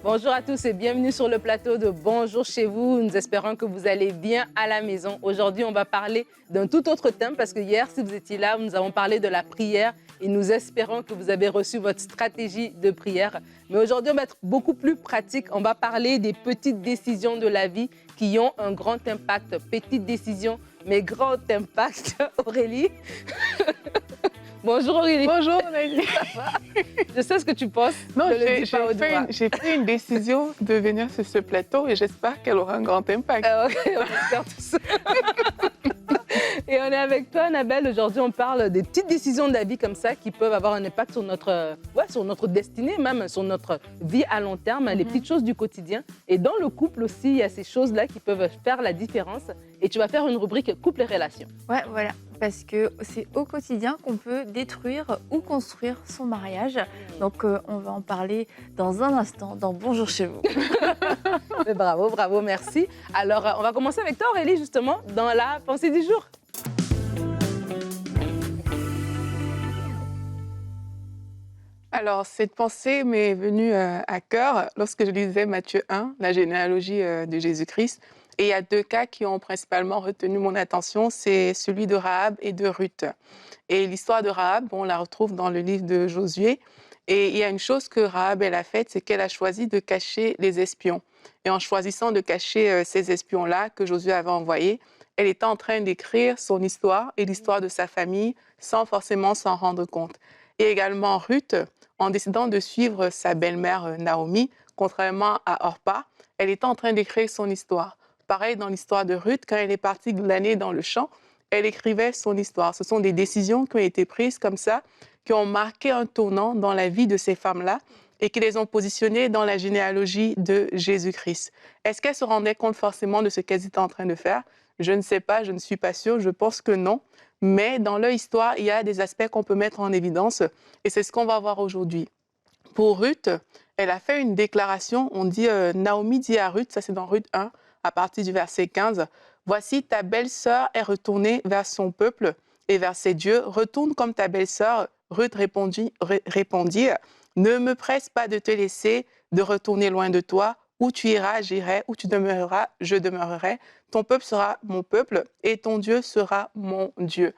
Bonjour à tous et bienvenue sur le plateau de Bonjour chez vous. Nous espérons que vous allez bien à la maison. Aujourd'hui, on va parler d'un tout autre thème parce que hier, si vous étiez là, nous avons parlé de la prière et nous espérons que vous avez reçu votre stratégie de prière. Mais aujourd'hui, on va être beaucoup plus pratique. On va parler des petites décisions de la vie qui ont un grand impact. Petites décisions, mais grand impact. Aurélie. Bonjour Aurélie. Bonjour Aurélie. Je sais ce que tu penses. Non, j'ai pris une décision de venir sur ce plateau et j'espère qu'elle aura un grand impact. Ok, on espère tous. Et on est avec toi, Annabelle. Aujourd'hui, on parle des petites décisions de la vie comme ça qui peuvent avoir un impact sur notre destinée, même sur notre vie à long terme, les petites choses du quotidien. Et dans le couple aussi, il y a ces choses-là qui peuvent faire la différence. Et tu vas faire une rubrique couple et relations. Ouais, voilà. Parce que c'est au quotidien qu'on peut détruire ou construire son mariage. Donc, on va en parler dans un instant dans Bonjour chez vous. Bravo, bravo, merci. Alors, on va commencer avec toi, Aurélie, justement, dans la pensée du jour. Alors, cette pensée m'est venue à cœur lorsque je lisais Matthieu 1, la généalogie de Jésus-Christ. Et il y a deux cas qui ont principalement retenu mon attention, c'est celui de Rahab et de Ruth. Et l'histoire de Rahab, on la retrouve dans le livre de Josué. Et il y a une chose que Rahab elle a faite, c'est qu'elle a choisi de cacher les espions. Et en choisissant de cacher ces espions-là que Josué avait envoyés, elle était en train d'écrire son histoire et l'histoire de sa famille sans forcément s'en rendre compte. Et également Ruth, en décidant de suivre sa belle-mère Naomi, contrairement à Orpa, elle était en train d'écrire son histoire. Pareil dans l'histoire de Ruth, quand elle est partie glaner dans le champ, elle écrivait son histoire. Ce sont des décisions qui ont été prises comme ça, qui ont marqué un tournant dans la vie de ces femmes-là et qui les ont positionnées dans la généalogie de Jésus-Christ. Est-ce qu'elles se rendaient compte forcément de ce qu'elles étaient en train de faire? Je ne sais pas, je ne suis pas sûre, je pense que non. Mais dans leur histoire, il y a des aspects qu'on peut mettre en évidence et c'est ce qu'on va voir aujourd'hui. Pour Ruth, elle a fait une déclaration, on dit, Naomi dit à Ruth, ça c'est dans Ruth 1, à partir du verset 15, « Voici ta belle-sœur est retournée vers son peuple et vers ses dieux. Retourne comme ta belle-sœur. » Ruth répondit, « Ne me presse pas de te laisser, de retourner loin de toi. Où tu iras, j'irai. Où tu demeureras, je demeurerai. Ton peuple sera mon peuple et ton Dieu sera mon Dieu. »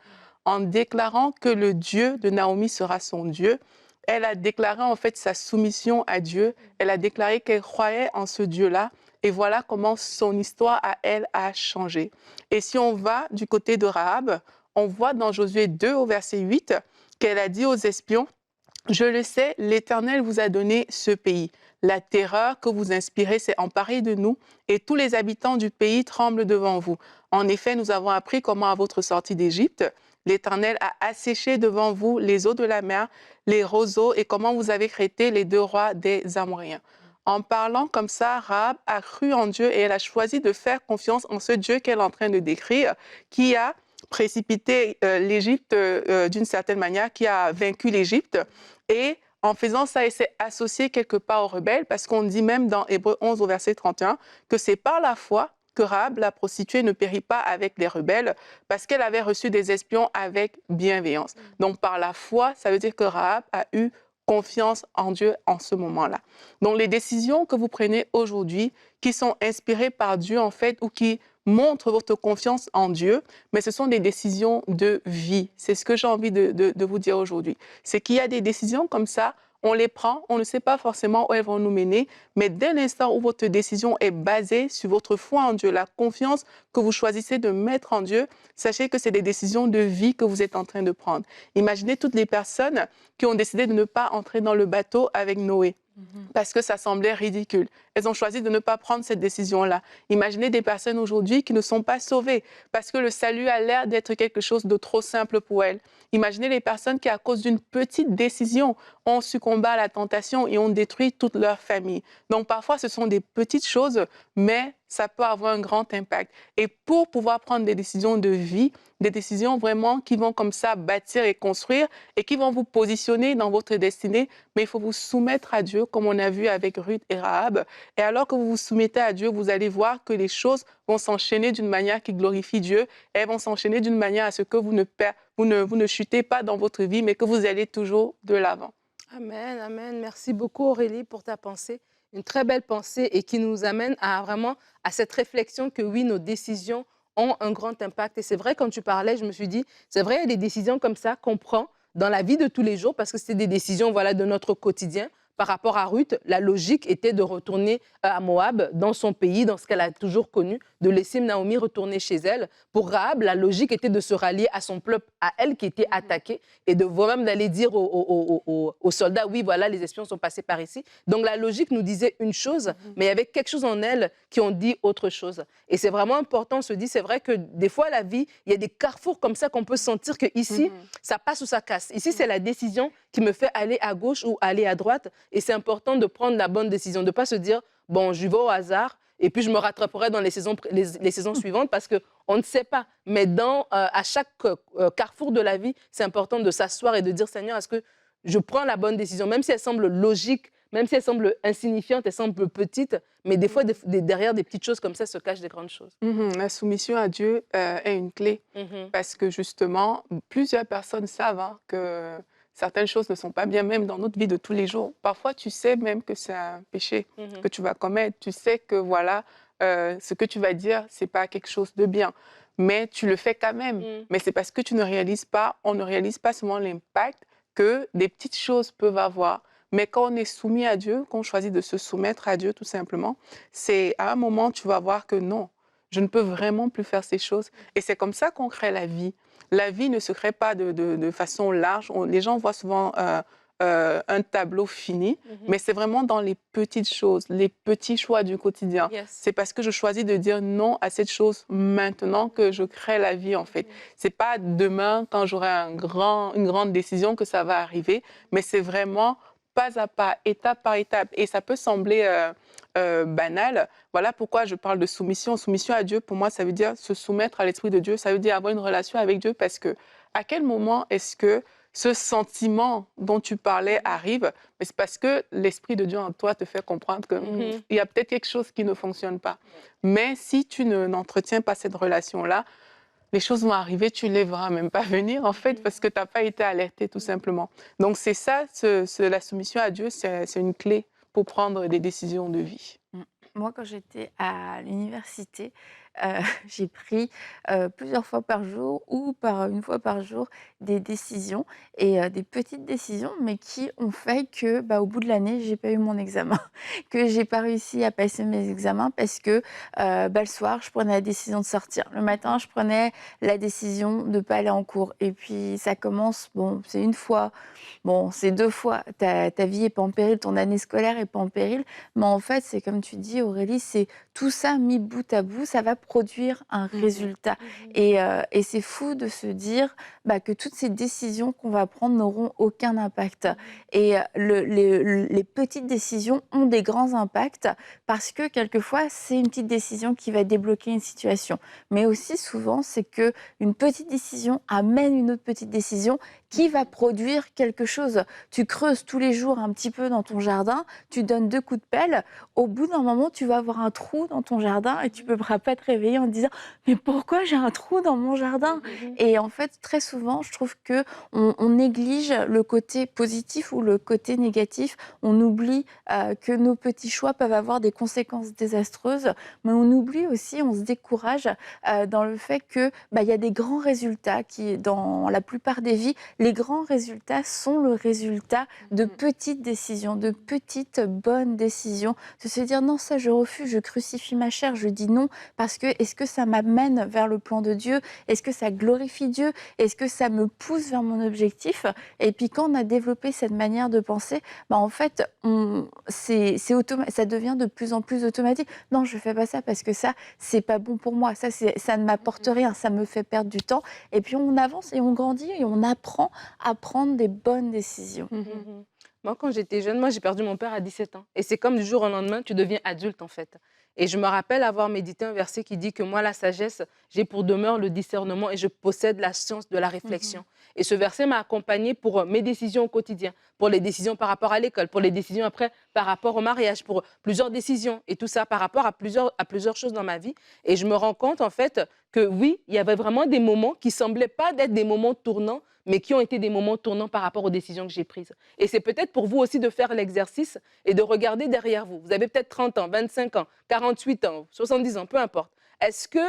En déclarant que le Dieu de Naomi sera son Dieu, elle a déclaré en fait sa soumission à Dieu. Elle a déclaré qu'elle croyait en ce Dieu-là. Et voilà comment son histoire à elle a changé. Et si on va du côté de Rahab, on voit dans Josué 2 au verset 8 qu'elle a dit aux espions, « Je le sais, l'Éternel vous a donné ce pays. La terreur que vous inspirez s'est emparée de nous et tous les habitants du pays tremblent devant vous. En effet, nous avons appris comment à votre sortie d'Égypte, l'Éternel a asséché devant vous les eaux de la mer, les roseaux et comment vous avez traité les deux rois des Amoréens. » En parlant comme ça, Rahab a cru en Dieu et elle a choisi de faire confiance en ce Dieu qu'elle est en train de décrire, qui a précipité l'Égypte d'une certaine manière, qui a vaincu l'Égypte. Et en faisant ça, elle s'est associée quelque part aux rebelles, parce qu'on dit même dans Hébreux 11 au verset 31 que c'est par la foi que Rahab, la prostituée, ne périt pas avec les rebelles, parce qu'elle avait reçu des espions avec bienveillance. Donc par la foi, ça veut dire que Rahab a eu confiance en Dieu en ce moment-là. Donc, les décisions que vous prenez aujourd'hui, qui sont inspirées par Dieu, en fait, ou qui montrent votre confiance en Dieu, mais ce sont des décisions de vie. C'est ce que j'ai envie de vous dire aujourd'hui. C'est qu'il y a des décisions comme ça, on les prend, on ne sait pas forcément où elles vont nous mener, mais dès l'instant où votre décision est basée sur votre foi en Dieu, la confiance que vous choisissez de mettre en Dieu, sachez que c'est des décisions de vie que vous êtes en train de prendre. Imaginez toutes les personnes qui ont décidé de ne pas entrer dans le bateau avec Noé, parce que ça semblait ridicule. Elles ont choisi de ne pas prendre cette décision-là. Imaginez des personnes aujourd'hui qui ne sont pas sauvées, parce que le salut a l'air d'être quelque chose de trop simple pour elles. Imaginez les personnes qui, à cause d'une petite décision, ont succombé à la tentation et ont détruit toute leur famille. Donc parfois, ce sont des petites choses, mais ça peut avoir un grand impact. Et pour pouvoir prendre des décisions de vie, des décisions vraiment qui vont comme ça bâtir et construire et qui vont vous positionner dans votre destinée, mais il faut vous soumettre à Dieu, comme on a vu avec Ruth et Rahab. Et alors que vous vous soumettez à Dieu, vous allez voir que les choses vont s'enchaîner d'une manière qui glorifie Dieu. Elles vont s'enchaîner d'une manière à ce que vous ne chutez pas dans votre vie, mais que vous allez toujours de l'avant. Amen, amen. Merci beaucoup Aurélie pour ta pensée. Une très belle pensée et qui nous amène à vraiment à cette réflexion que oui, nos décisions ont un grand impact. Et c'est vrai, quand tu parlais, je me suis dit, c'est vrai, il y a des décisions comme ça qu'on prend dans la vie de tous les jours parce que c'est des décisions voilà, de notre quotidien. Par rapport à Ruth, la logique était de retourner à Moab, dans son pays, dans ce qu'elle a toujours connu, de laisser Naomi retourner chez elle. Pour Rahab, la logique était de se rallier à son peuple, à elle qui était attaquée, et de même d'aller dire aux soldats, oui, voilà, les espions sont passés par ici. Donc la logique nous disait une chose, mais il y avait quelque chose en elle qui ont dit autre chose. Et c'est vraiment important, on se dit, c'est vrai que des fois, la vie, il y a des carrefours comme ça qu'on peut sentir qu'ici, ça passe ou ça casse. Ici, c'est la décision qui me fait aller à gauche ou aller à droite. Et c'est important de prendre la bonne décision, de ne pas se dire, bon, je vais au hasard et puis je me rattraperai dans les saisons suivantes parce qu'on ne sait pas. Mais à chaque carrefour de la vie, c'est important de s'asseoir et de dire, Seigneur, est-ce que je prends la bonne décision, même si elle semble logique, même si elle semble insignifiante, elle semble petite, mais des fois, derrière des petites choses comme ça se cachent des grandes choses. La soumission à Dieu est une clé parce que justement, plusieurs personnes savent que certaines choses ne sont pas bien, même dans notre vie de tous les jours. Parfois, tu sais même que c'est un péché que tu vas commettre. Tu sais que voilà, ce que tu vas dire, c'est pas quelque chose de bien. Mais tu le fais quand même. Mais c'est parce que tu ne réalises pas, on ne réalise pas seulement l'impact que des petites choses peuvent avoir. Mais quand on est soumis à Dieu, quand on choisit de se soumettre à Dieu tout simplement, c'est à un moment, tu vas voir que non, je ne peux vraiment plus faire ces choses. Et c'est comme ça qu'on crée la vie. La vie ne se crée pas de façon large. Les gens voient souvent un tableau fini, mais c'est vraiment dans les petites choses, les petits choix du quotidien. Yes. C'est parce que je choisis de dire non à cette chose maintenant que je crée la vie, en fait. C'est pas demain, quand j'aurai une grande décision, que ça va arriver, mais c'est vraiment pas à pas, étape par étape. Et ça peut sembler banal. Voilà pourquoi je parle de soumission. Soumission à Dieu, pour moi, ça veut dire se soumettre à l'Esprit de Dieu. Ça veut dire avoir une relation avec Dieu parce que à quel moment est-ce que ce sentiment dont tu parlais arrive? Mais c'est parce que l'Esprit de Dieu en toi te fait comprendre qu'il y a peut-être quelque chose qui ne fonctionne pas. Mais si tu n'entretiens pas cette relation-là, les choses vont arriver, tu ne les verras même pas venir, en fait, parce que tu n'as pas été alerté, tout simplement. Donc, c'est ça, la soumission à Dieu, c'est une clé pour prendre des décisions de vie. Moi, quand j'étais à l'université, j'ai pris plusieurs fois par jour ou une fois par jour des décisions et des petites décisions, mais qui ont fait que, au bout de l'année, j'ai pas eu mon examen, que j'ai pas réussi à passer mes examens parce que le soir, je prenais la décision de sortir. Le matin, je prenais la décision de pas aller en cours. Et puis, ça commence, bon, c'est une fois, bon, c'est deux fois. Ta vie est pas en péril, ton année scolaire est pas en péril. Mais en fait, c'est comme tu dis, Aurélie, c'est tout ça mis bout à bout, ça va produire un résultat. Et c'est fou de se dire que toutes ces décisions qu'on va prendre n'auront aucun impact. Et les petites décisions ont des grands impacts parce que quelquefois, c'est une petite décision qui va débloquer une situation. Mais aussi souvent, c'est qu'une petite décision amène une autre petite décision qui va produire quelque chose. Tu creuses tous les jours un petit peu dans ton jardin, tu donnes 2 coups de pelle, au bout d'un moment, tu vas avoir un trou dans ton jardin et tu ne pourras pas te réveiller en te disant « mais pourquoi j'ai un trou dans mon jardin ?» Et en fait, très souvent, je trouve qu'on néglige le côté positif ou le côté négatif. On oublie que nos petits choix peuvent avoir des conséquences désastreuses, mais on oublie aussi, on se décourage dans le fait qu'il y a des grands résultats qui, dans la plupart des vies, les grands résultats sont le résultat de petites décisions, de petites bonnes décisions. De se dire non, ça je refuse, je crucifie ma chair, je dis non parce que est-ce que ça m'amène vers le plan de Dieu? Est-ce que ça glorifie Dieu? Est-ce que ça me pousse vers mon objectif? Et puis quand on a développé cette manière de penser, en fait, ça devient de plus en plus automatique. Non, je fais pas ça parce que ça, c'est pas bon pour moi. Ça ne m'apporte rien, ça me fait perdre du temps. Et puis on avance et on grandit et on apprend à prendre des bonnes décisions. Moi, quand j'étais jeune, moi, j'ai perdu mon père à 17 ans. Et c'est comme du jour au lendemain, tu deviens adulte, en fait. Et je me rappelle avoir médité un verset qui dit que moi, la sagesse, j'ai pour demeure le discernement et je possède la science de la réflexion. Et ce verset m'a accompagné pour mes décisions au quotidien, pour les décisions par rapport à l'école, pour les décisions après par rapport au mariage, pour plusieurs décisions et tout ça par rapport à plusieurs choses dans ma vie. Et je me rends compte, en fait, que oui, il y avait vraiment des moments qui semblaient pas d'être des moments tournants, mais qui ont été des moments tournants par rapport aux décisions que j'ai prises. Et c'est peut-être pour vous aussi de faire l'exercice et de regarder derrière vous. Vous avez peut-être 30 ans, 25 ans, 48 ans, 70 ans, peu importe. Est-ce que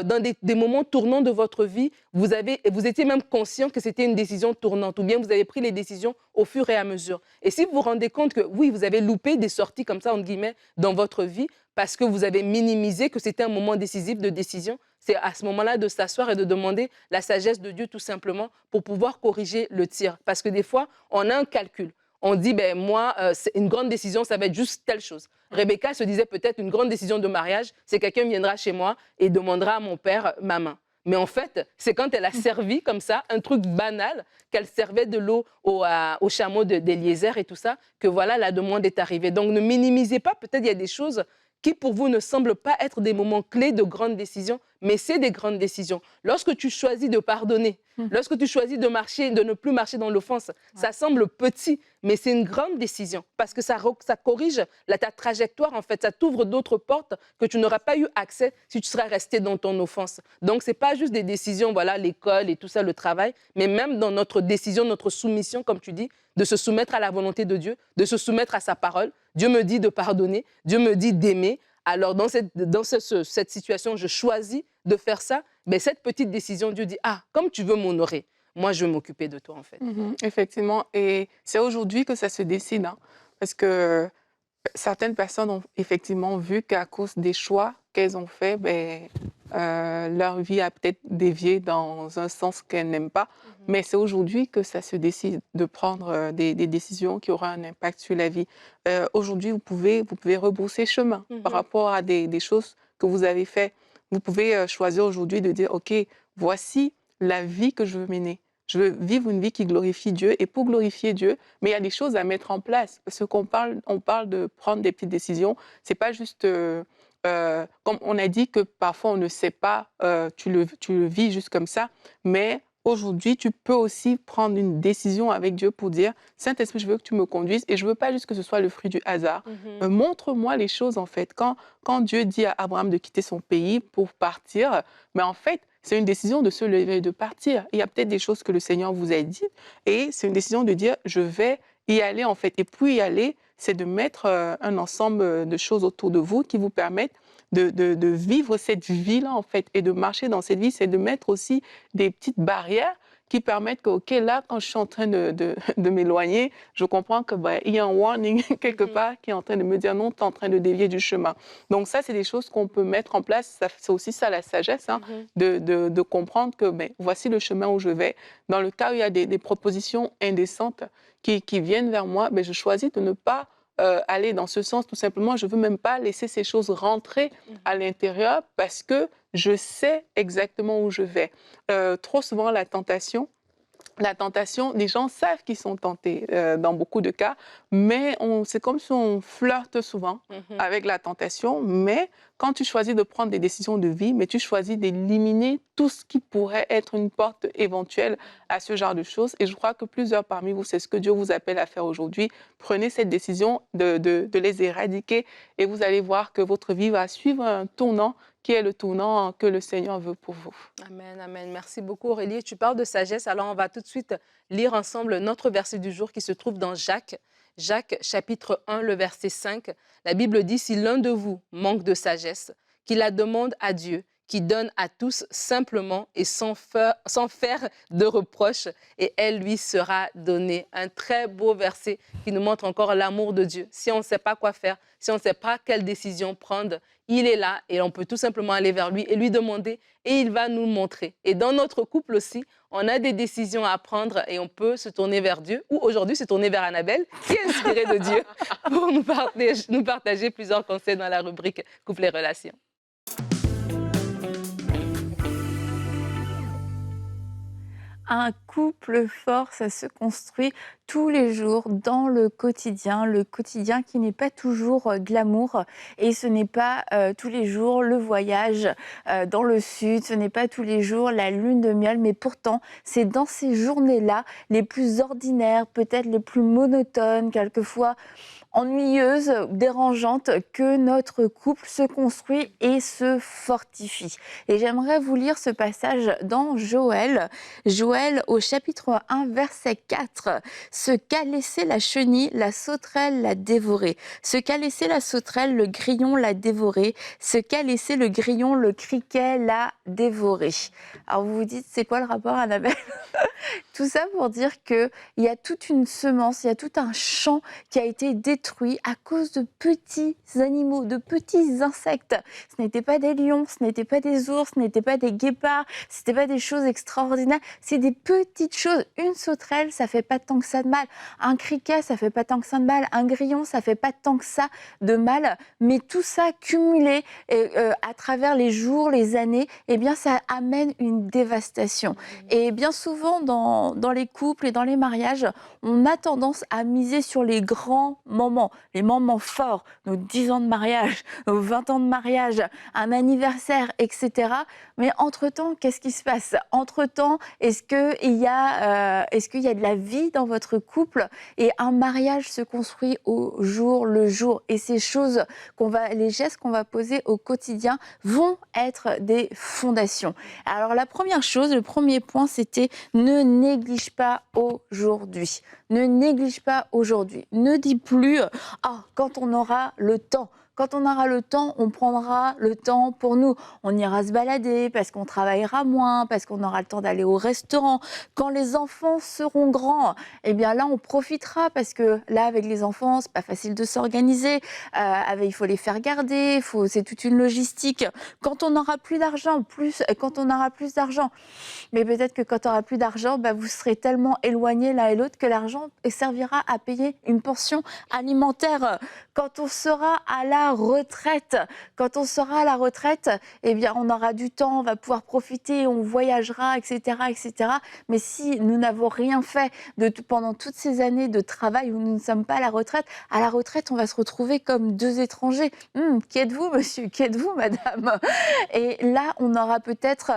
dans des moments tournants de votre vie, vous étiez même conscient que c'était une décision tournante ou bien vous avez pris les décisions au fur et à mesure? Et si vous vous rendez compte que oui, vous avez loupé des sorties comme ça, entre guillemets, dans votre vie, parce que vous avez minimisé que c'était un moment décisif de décision, c'est à ce moment-là de s'asseoir et de demander la sagesse de Dieu tout simplement pour pouvoir corriger le tir. Parce que des fois, on a un calcul. On dit, ben moi, une grande décision, ça va être juste telle chose. Rebecca se disait peut-être une grande décision de mariage, c'est quelqu'un viendra chez moi et demandera à mon père ma main. Mais en fait, c'est quand elle a servi comme ça, un truc banal, qu'elle servait de l'eau au chameau d'Éliézer et tout ça, que voilà, la demande est arrivée. Donc ne minimisez pas, peut-être il y a des choses qui pour vous ne semblent pas être des moments clés de grandes décisions, mais c'est des grandes décisions. Lorsque tu choisis de pardonner, lorsque tu choisis de marcher, de ne plus marcher dans l'offense, ça semble petit, mais c'est une grande décision parce que ça corrige ta trajectoire, en fait. Ça t'ouvre d'autres portes que tu n'aurais pas eu accès si tu serais resté dans ton offense. Donc, ce n'est pas juste des décisions, voilà, l'école et tout ça, le travail, mais même dans notre décision, notre soumission, comme tu dis, de se soumettre à la volonté de Dieu, de se soumettre à sa parole. Dieu me dit de pardonner, Dieu me dit d'aimer. Alors, dans cette situation, je choisis de faire ça. Mais cette petite décision, Dieu dit, ah, comme tu veux m'honorer, moi, je vais m'occuper de toi, en fait. Effectivement. Et c'est aujourd'hui que ça se décide, hein, parce que certaines personnes ont effectivement vu qu'à cause des choix qu'elles ont faits, leur vie a peut-être dévié dans un sens qu'elles n'aiment pas. Mais c'est aujourd'hui que ça se décide de prendre des décisions qui auront un impact sur la vie. Aujourd'hui, vous pouvez rebrousser chemin par rapport à des choses que vous avez faites. Vous pouvez choisir aujourd'hui de dire, OK, voici la vie que je veux mener. Je veux vivre une vie qui glorifie Dieu. Et pour glorifier Dieu, mais il y a des choses à mettre en place. Parce on parle de prendre des petites décisions. Ce n'est pas juste, comme on a dit que parfois on ne sait pas, tu le vis juste comme ça. Mais aujourd'hui, tu peux aussi prendre une décision avec Dieu pour dire, Saint-Esprit, je veux que tu me conduises. Et je ne veux pas juste que ce soit le fruit du hasard. Montre-moi les choses, en fait. Quand Dieu dit à Abraham de quitter son pays pour partir, mais en fait, c'est une décision de se lever et de partir. Il y a peut-être des choses que le Seigneur vous a dites et c'est une décision de dire, je vais y aller en fait. Et puis y aller, c'est de mettre un ensemble de choses autour de vous qui vous permettent de vivre cette vie-là en fait et de marcher dans cette vie. C'est de mettre aussi des petites barrières qui permettent que, OK, là, quand je suis en train de m'éloigner, je comprends que il y a un warning quelque part qui est en train de me dire non, tu es en train de dévier du chemin. Donc ça, c'est des choses qu'on peut mettre en place. C'est aussi ça la sagesse, hein, de comprendre que voici le chemin où je vais. Dans le cas où il y a des propositions indécentes qui viennent vers moi, je choisis de ne pas aller dans ce sens. Tout simplement, je ne veux même pas laisser ces choses rentrer à l'intérieur parce que je sais exactement où je vais. Trop souvent, la tentation, les gens savent qu'ils sont tentés dans beaucoup de cas, mais c'est comme si on flirte souvent avec la tentation, mais quand tu choisis de prendre des décisions de vie, mais tu choisis d'éliminer tout ce qui pourrait être une porte éventuelle à ce genre de choses. Et je crois que plusieurs parmi vous, c'est ce que Dieu vous appelle à faire aujourd'hui. Prenez cette décision de les éradiquer et vous allez voir que votre vie va suivre un tournant qui est le tournant que le Seigneur veut pour vous. Amen, amen. Merci beaucoup Aurélie. Tu parles de sagesse, alors on va tout de suite lire ensemble notre verset du jour qui se trouve dans Jacques. Jacques chapitre 1, le verset 5. La Bible dit, si l'un de vous manque de sagesse, qu'il la demande à Dieu, qui donne à tous simplement et sans faire de reproches, et elle lui sera donnée. Un très beau verset qui nous montre encore l'amour de Dieu. Si on ne sait pas quoi faire, si on ne sait pas quelle décision prendre, il est là et on peut tout simplement aller vers lui et lui demander et il va nous montrer. Et dans notre couple aussi, on a des décisions à prendre et on peut se tourner vers Dieu ou aujourd'hui se tourner vers Annabelle qui est inspirée de Dieu pour nous partager plusieurs conseils dans la rubrique Couple et relations. Un couple fort, ça se construit tous les jours dans le quotidien qui n'est pas toujours glamour et ce n'est pas tous les jours le voyage dans le sud, ce n'est pas tous les jours la lune de miel, mais pourtant c'est dans ces journées-là les plus ordinaires, peut-être les plus monotones, quelquefois ennuyeuses, dérangeantes, que notre couple se construit et se fortifie. Et j'aimerais vous lire ce passage dans Joël. Joël au chapitre 1, verset 4. Ce qu'a laissé la chenille, la sauterelle l'a dévoré. Ce qu'a laissé la sauterelle, le grillon l'a dévoré. Ce qu'a laissé le grillon, le criquet l'a dévoré. Alors vous vous dites, c'est quoi le rapport, Annabelle? Tout ça pour dire qu'il y a toute une semence, il y a tout un champ qui a été détruit à cause de petits animaux, de petits insectes. Ce n'étaient pas des lions, ce n'étaient pas des ours, ce n'étaient pas des guépards, ce n'étaient pas des choses extraordinaires. C'est des petites choses. Une sauterelle, ça fait pas tant que ça de mal. Un criquet, ça fait pas tant que ça de mal. Un grillon, ça fait pas tant que ça de mal. Mais tout ça cumulé à travers les jours, les années, eh bien, ça amène une dévastation. Et bien souvent, dans les couples et dans les mariages, on a tendance à miser sur les grands moments, les moments forts, nos 10 ans de mariage, nos 20 ans de mariage, un anniversaire, etc. Mais entre-temps, qu'est-ce qui se passe? Entre-temps, est-ce qu'il y a de la vie dans votre couple? Et un mariage se construit au jour le jour. Et ces choses les gestes qu'on va poser au quotidien vont être des fondations. Alors la première chose, le premier point, c'était ne néglige pas aujourd'hui. Ne néglige pas aujourd'hui. Ne dis plus « Ah, quand on aura le temps ». Quand on aura le temps, on prendra le temps pour nous. On ira se balader parce qu'on travaillera moins, parce qu'on aura le temps d'aller au restaurant. Quand les enfants seront grands, eh bien là, on profitera parce que là, avec les enfants, c'est pas facile de s'organiser. Il faut les faire garder, c'est toute une logistique. Quand on aura plus d'argent, mais peut-être que quand on aura plus d'argent, vous serez tellement éloignés l'un et l'autre que l'argent servira à payer une portion alimentaire. Quand on sera à la retraite, eh bien, on aura du temps, on va pouvoir profiter, on voyagera, etc., etc. Mais si nous n'avons rien fait pendant toutes ces années de travail où nous ne sommes pas à la retraite, on va se retrouver comme deux étrangers. Qui êtes-vous, monsieur? Qui êtes-vous, madame? Et là, on aura peut-être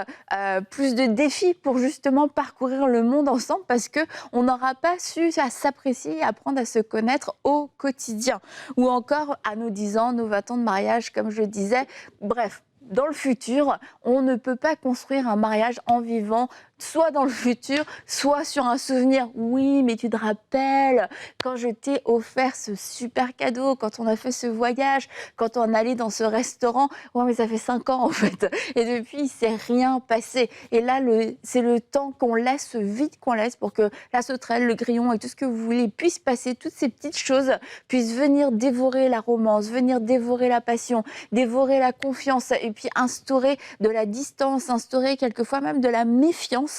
plus de défis pour justement parcourir le monde ensemble parce qu'on n'aura pas su s'apprécier et apprendre à se connaître au quotidien. Ou encore à nos 10 ans, nos 20 ans de mariage, comme je le disais. Bref, dans le futur, on ne peut pas construire un mariage en vivant soit dans le futur, soit sur un souvenir. Oui, mais tu te rappelles quand je t'ai offert ce super cadeau, quand on a fait ce voyage, quand on allait dans ce restaurant. Ouais, mais ça fait 5 ans en fait. Et depuis, il ne s'est rien passé. Et là, c'est le temps qu'on laisse, ce vide qu'on laisse pour que la sauterelle, le grillon et tout ce que vous voulez puisse passer, toutes ces petites choses puissent venir dévorer la romance, venir dévorer la passion, dévorer la confiance et puis instaurer de la distance, instaurer quelquefois même de la méfiance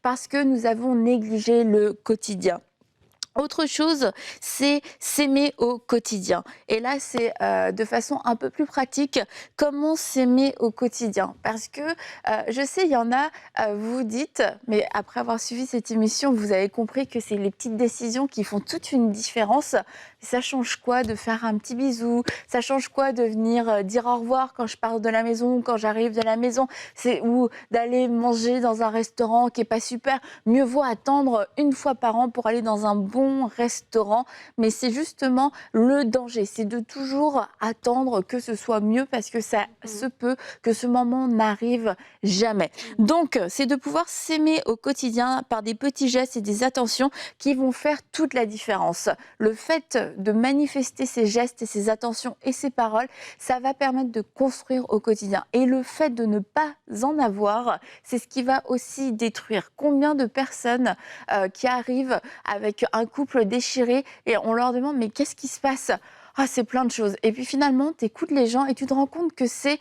parce que nous avons négligé le quotidien. Autre chose, c'est s'aimer au quotidien. Et là, c'est de façon un peu plus pratique, comment s'aimer au quotidien. Parce que je sais, il y en a, vous vous dites, mais après avoir suivi cette émission, vous avez compris que c'est les petites décisions qui font toute une différence. Ça change quoi de faire un petit bisou? Ça change quoi de venir dire au revoir quand je pars de la maison ou quand j'arrive de la maison? Ou d'aller manger dans un restaurant qui n'est pas super. Mieux vaut attendre une fois par an pour aller dans un bon restaurant, mais c'est justement le danger, c'est de toujours attendre que ce soit mieux parce que ça se peut que ce moment n'arrive jamais. Donc, c'est de pouvoir s'aimer au quotidien par des petits gestes et des attentions qui vont faire toute la différence. Le fait de manifester ces gestes et ces attentions et ces paroles, ça va permettre de construire au quotidien. Et le fait de ne pas en avoir, c'est ce qui va aussi détruire. Combien de personnes qui arrivent avec un couple déchiré et on leur demande mais qu'est-ce qui se passe? Ah, c'est plein de choses. Et puis finalement, tu écoutes les gens et tu te rends compte que c'est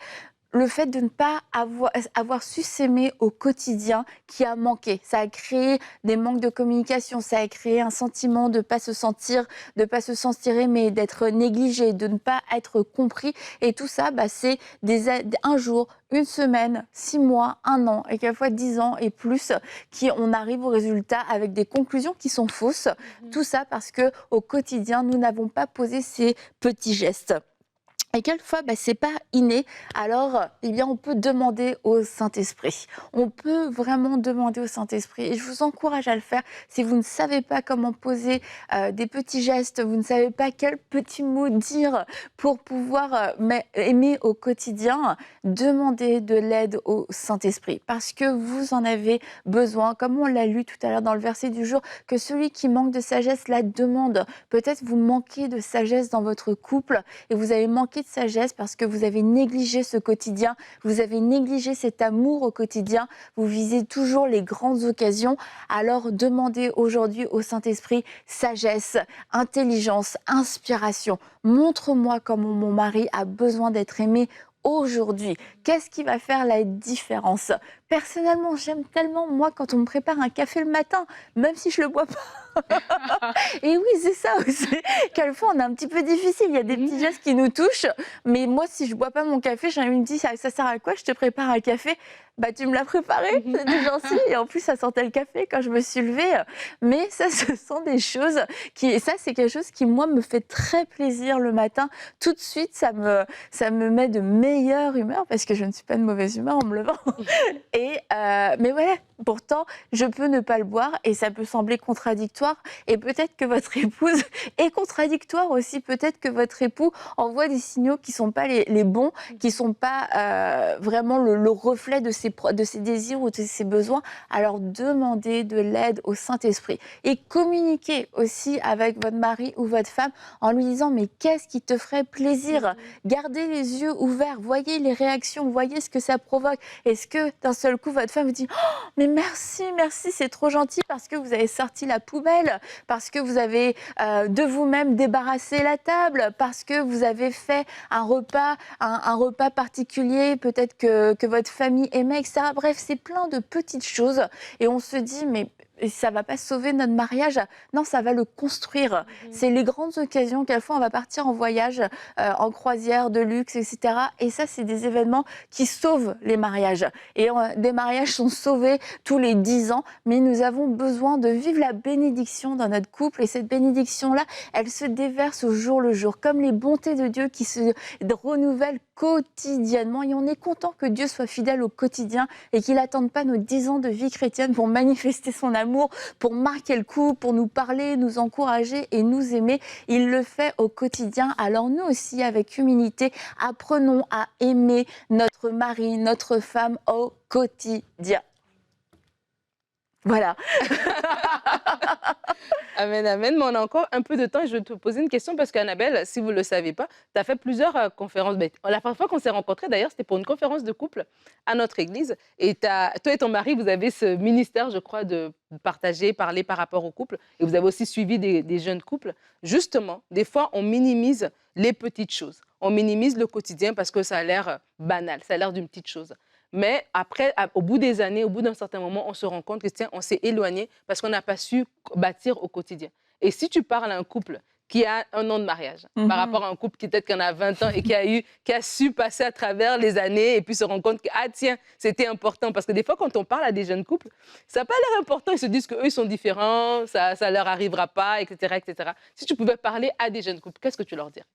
le fait de ne pas avoir su s'aimer au quotidien qui a manqué. Ça a créé des manques de communication, ça a créé un sentiment de ne pas se sentir aimé, d'être négligé, de ne pas être compris. Et tout ça, c'est un jour, une semaine, 6 mois, 1 an, et quelquefois 10 ans et plus, on arrive au résultat avec des conclusions qui sont fausses. Tout ça parce qu'au quotidien, nous n'avons pas posé ces petits gestes. Et quelquefois, c'est pas inné. Alors, on peut demander au Saint-Esprit. On peut vraiment demander au Saint-Esprit. Et je vous encourage à le faire. Si vous ne savez pas comment poser des petits gestes, vous ne savez pas quels petits mots dire pour pouvoir aimer au quotidien, demandez de l'aide au Saint-Esprit. Parce que vous en avez besoin. Comme on l'a lu tout à l'heure dans le verset du jour, que celui qui manque de sagesse la demande. Peut-être vous manquez de sagesse dans votre couple et vous avez manqué de sagesse parce que vous avez négligé ce quotidien, vous avez négligé cet amour au quotidien, vous visez toujours les grandes occasions. Alors demandez aujourd'hui au Saint-Esprit sagesse, intelligence, inspiration. Montre-moi comment mon mari a besoin d'être aimé aujourd'hui. Qu'est-ce qui va faire la différence? Personnellement, j'aime tellement, moi, quand on me prépare un café le matin, même si je le bois pas. Et oui, c'est ça aussi. Quelquefois, on est un petit peu difficile. Il y a des petits gestes qui nous touchent. Mais moi, si je bois pas mon café, j'ai envie de me dire, ça sert à quoi? Je te prépare un café. Tu me l'as préparé, c'est gentil. Et en plus, ça sentait le café quand je me suis levée. Mais ça, ce sont des choses ça, c'est quelque chose qui, moi, me fait très plaisir le matin. Tout de suite, ça me met de meilleure humeur parce que je ne suis pas de mauvaise humeur en me levant. Mais voilà, pourtant, je peux ne pas le boire et ça peut sembler contradictoire. Et peut-être que votre épouse est contradictoire aussi. Peut-être que votre époux envoie des signaux qui ne sont pas les bons, qui ne sont pas vraiment le reflet de ses désirs ou de ses besoins. Alors, demandez de l'aide au Saint-Esprit. Et communiquez aussi avec votre mari ou votre femme en lui disant « Mais qu'est-ce qui te ferait plaisir ?» Gardez les yeux ouverts, voyez les réactions, voyez ce que ça provoque. Est-ce que d'un seul coup, votre femme vous dit oh, « Mais merci, c'est trop gentil parce que vous avez sorti la poubelle, parce que vous avez de vous-même débarrassé la table, parce que vous avez fait un repas particulier, peut-être que votre famille aimait, etc. » Bref, c'est plein de petites choses et on se dit « Mais ça va pas sauver notre mariage. » Non, ça va le construire. C'est les grandes occasions. Quelquefois, on va partir en voyage, en croisière de luxe, etc. Et ça, c'est des événements qui sauvent les mariages. Et des mariages sont sauvés tous les 10 ans. Mais nous avons besoin de vivre la bénédiction dans notre couple. Et cette bénédiction-là, elle se déverse au jour le jour, comme les bontés de Dieu qui se renouvellent quotidiennement. Et on est content que Dieu soit fidèle au quotidien et qu'il n'attende pas nos 10 ans de vie chrétienne pour manifester son amour, pour marquer le coup, pour nous parler, nous encourager et nous aimer. Il le fait au quotidien. Alors nous aussi, avec humilité, apprenons à aimer notre mari, notre femme au quotidien. Voilà. Amen, amen. Mais on a encore un peu de temps et je vais te poser une question parce qu'Annabelle, si vous ne le savez pas, tu as fait plusieurs conférences. La première fois qu'on s'est rencontrés, d'ailleurs, c'était pour une conférence de couple à notre église. Et toi et ton mari, vous avez ce ministère, je crois, de partager, parler par rapport au couple. Et vous avez aussi suivi des jeunes couples. Justement, des fois, on minimise les petites choses. On minimise le quotidien parce que ça a l'air banal, ça a l'air d'une petite chose. Mais après, au bout des années, au bout d'un certain moment, on se rend compte que tiens, on s'est éloigné parce qu'on n'a pas su bâtir au quotidien. Et si tu parles à un couple qui a un an de mariage, par rapport à un couple qui peut-être qu'on a 20 ans et qui a su passer à travers les années et puis se rendre compte que, ah tiens, c'était important. Parce que des fois, quand on parle à des jeunes couples, ça n'a pas l'air important. Ils se disent qu'eux, ils sont différents, ça ne leur arrivera pas, etc., etc. Si tu pouvais parler à des jeunes couples, qu'est-ce que tu leur dirais?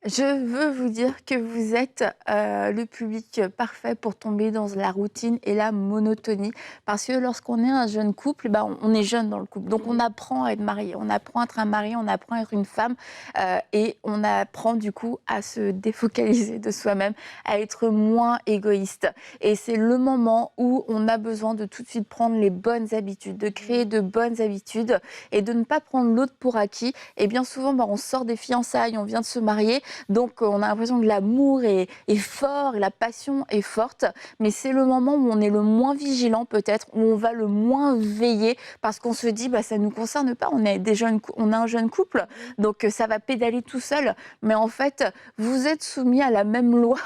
Je veux vous dire que vous êtes le public parfait pour tomber dans la routine et la monotonie. Parce que lorsqu'on est un jeune couple, on est jeune dans le couple. Donc on apprend à être marié, on apprend à être un mari, on apprend à être une femme. Et on apprend du coup à se défocaliser de soi-même, à être moins égoïste. Et c'est le moment où on a besoin de tout de suite prendre les bonnes habitudes, de créer de bonnes habitudes et de ne pas prendre l'autre pour acquis. Et bien souvent, on sort des fiançailles, on vient de se marier. Donc, on a l'impression que l'amour est fort, et la passion est forte, mais c'est le moment où on est le moins vigilant peut-être, où on va le moins veiller, parce qu'on se dit, ça ne nous concerne pas, on a un jeune couple, donc ça va pédaler tout seul. Mais en fait, vous êtes soumis à la même loi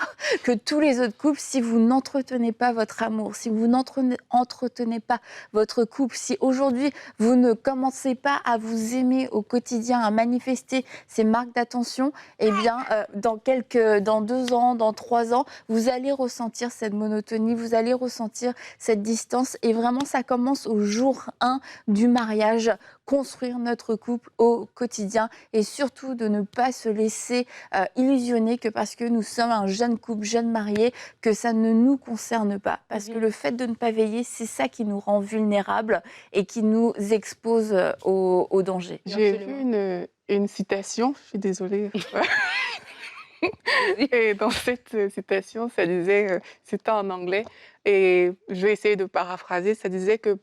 que tous les autres couples si vous n'entretenez pas votre amour, si vous n'entretenez pas votre couple, si aujourd'hui vous ne commencez pas à vous aimer au quotidien, à manifester ces marques d'attention, eh bien, dans 2 ans, dans 3 ans, vous allez ressentir cette monotonie, vous allez ressentir cette distance. Et vraiment, ça commence au jour 1 du mariage, construire notre couple au quotidien et surtout de ne pas se laisser illusionner que parce que nous sommes un jeune couple, jeune marié, que ça ne nous concerne pas. Parce que le fait de ne pas veiller, c'est ça qui nous rend vulnérables et qui nous expose au danger. J'ai vu une citation, je suis désolée. Et dans cette citation, ça disait, c'était en anglais, et je vais essayer de paraphraser, ça disait que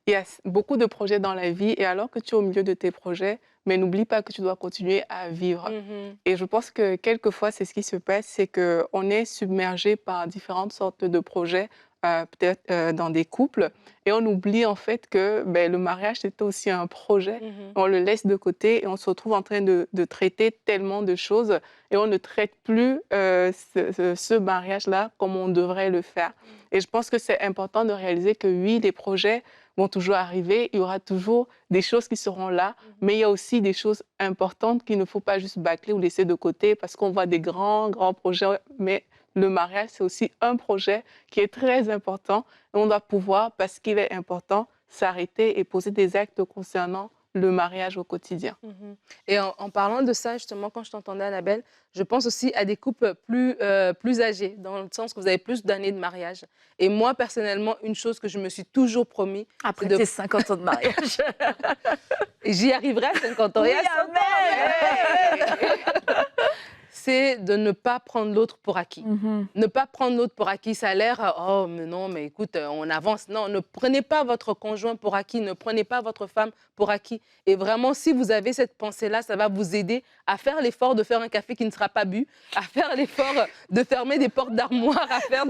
il y a beaucoup de projets dans la vie, et alors que tu es au milieu de tes projets, mais n'oublie pas que tu dois continuer à vivre. Et je pense que quelquefois, c'est ce qui se passe, c'est qu'on est submergé par différentes sortes de projets, peut-être dans des couples, et on oublie en fait que le mariage, c'est aussi un projet. On le laisse de côté et on se retrouve en train de traiter tellement de choses, et on ne traite plus ce mariage-là comme on devrait le faire. Et je pense que c'est important de réaliser que oui, les projets vont toujours arriver, il y aura toujours des choses qui seront là, mais il y a aussi des choses importantes qu'il ne faut pas juste bâcler ou laisser de côté, parce qu'on voit des grands projets, mais le mariage, c'est aussi un projet qui est très important, et on doit pouvoir, parce qu'il est important, s'arrêter et poser des actes concernant le mariage au quotidien. Et en parlant de ça, justement, quand je t'entendais, Annabelle, je pense aussi à des couples plus âgés, dans le sens que vous avez plus d'années de mariage. Et moi, personnellement, une chose que je me suis toujours promis... Après tes 50 ans de mariage. J'y arriverai à 50 ans. Oui, et à 100 ans, c'est de ne pas prendre l'autre pour acquis. Ne pas prendre l'autre pour acquis, ça a l'air, oh, mais non, mais écoute, on avance. Non, ne prenez pas votre conjoint pour acquis, ne prenez pas votre femme pour acquis. Et vraiment, si vous avez cette pensée-là, ça va vous aider à faire l'effort de faire un café qui ne sera pas bu, à faire l'effort de fermer des portes d'armoire, à faire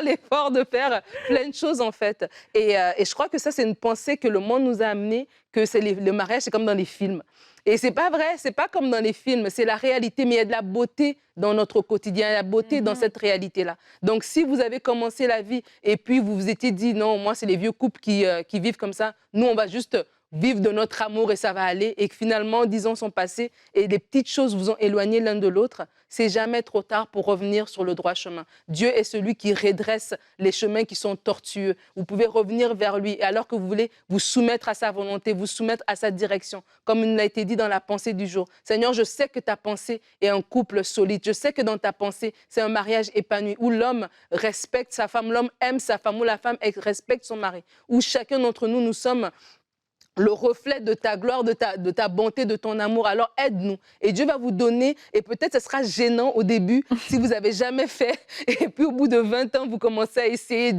l'effort de faire plein de choses, en fait. Et je crois que ça, c'est une pensée que le monde nous a amenée, que le mariage, c'est comme dans les films. Et c'est pas vrai, c'est pas comme dans les films, c'est la réalité, mais il y a de la beauté dans notre quotidien, il y a de la beauté dans cette réalité-là. Donc, si vous avez commencé la vie et puis vous vous étiez dit, non, moi, c'est les vieux couples qui vivent comme ça, nous, on va juste vivre de notre amour et ça va aller, et que finalement, 10 ans sont passés et les petites choses vous ont éloigné l'un de l'autre, c'est jamais trop tard pour revenir sur le droit chemin. Dieu est celui qui redresse les chemins qui sont tortueux. Vous pouvez revenir vers lui, et alors que vous voulez vous soumettre à sa volonté, vous soumettre à sa direction, comme il l'a été dit dans la pensée du jour. Seigneur, je sais que ta pensée est un couple solide. Je sais que dans ta pensée, c'est un mariage épanoui, où l'homme respecte sa femme, l'homme aime sa femme, où la femme respecte son mari, où chacun d'entre nous, nous sommes le reflet de ta gloire, de ta bonté, de ton amour. Alors aide-nous. Et Dieu va vous donner, et peut-être ce sera gênant au début, si vous n'avez jamais fait, et puis au bout de 20 ans, vous commencez à essayer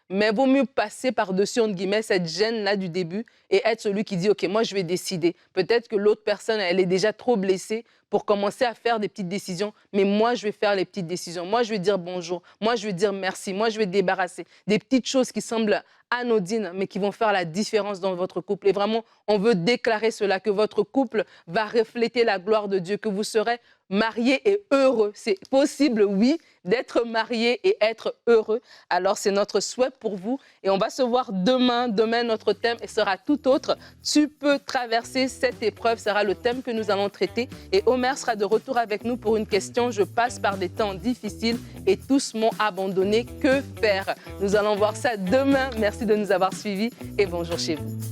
mais vaut mieux passer par-dessus, entre guillemets, cette gêne-là du début et être celui qui dit, OK, moi, je vais décider. Peut-être que l'autre personne, elle est déjà trop blessée pour commencer à faire des petites décisions, mais moi, je vais faire les petites décisions. Moi, je vais dire bonjour. Moi, je vais dire merci. Moi, je vais débarrasser. Des petites choses qui semblent anodines, mais qui vont faire la différence dans votre couple. Et vraiment, on veut déclarer cela, que votre couple va refléter la gloire de Dieu, que vous serez mariés et heureux. C'est possible, oui, d'être marié et être heureux. Alors, c'est notre souhait pour vous. Et on va se voir demain. Demain, notre thème sera tout autre. Tu peux traverser cette épreuve, sera le thème que nous allons traiter. Et Omer sera de retour avec nous pour une question. Je passe par des temps difficiles et tous m'ont abandonné. Que faire? Nous allons voir ça demain. Merci de nous avoir suivis et bonjour chez vous.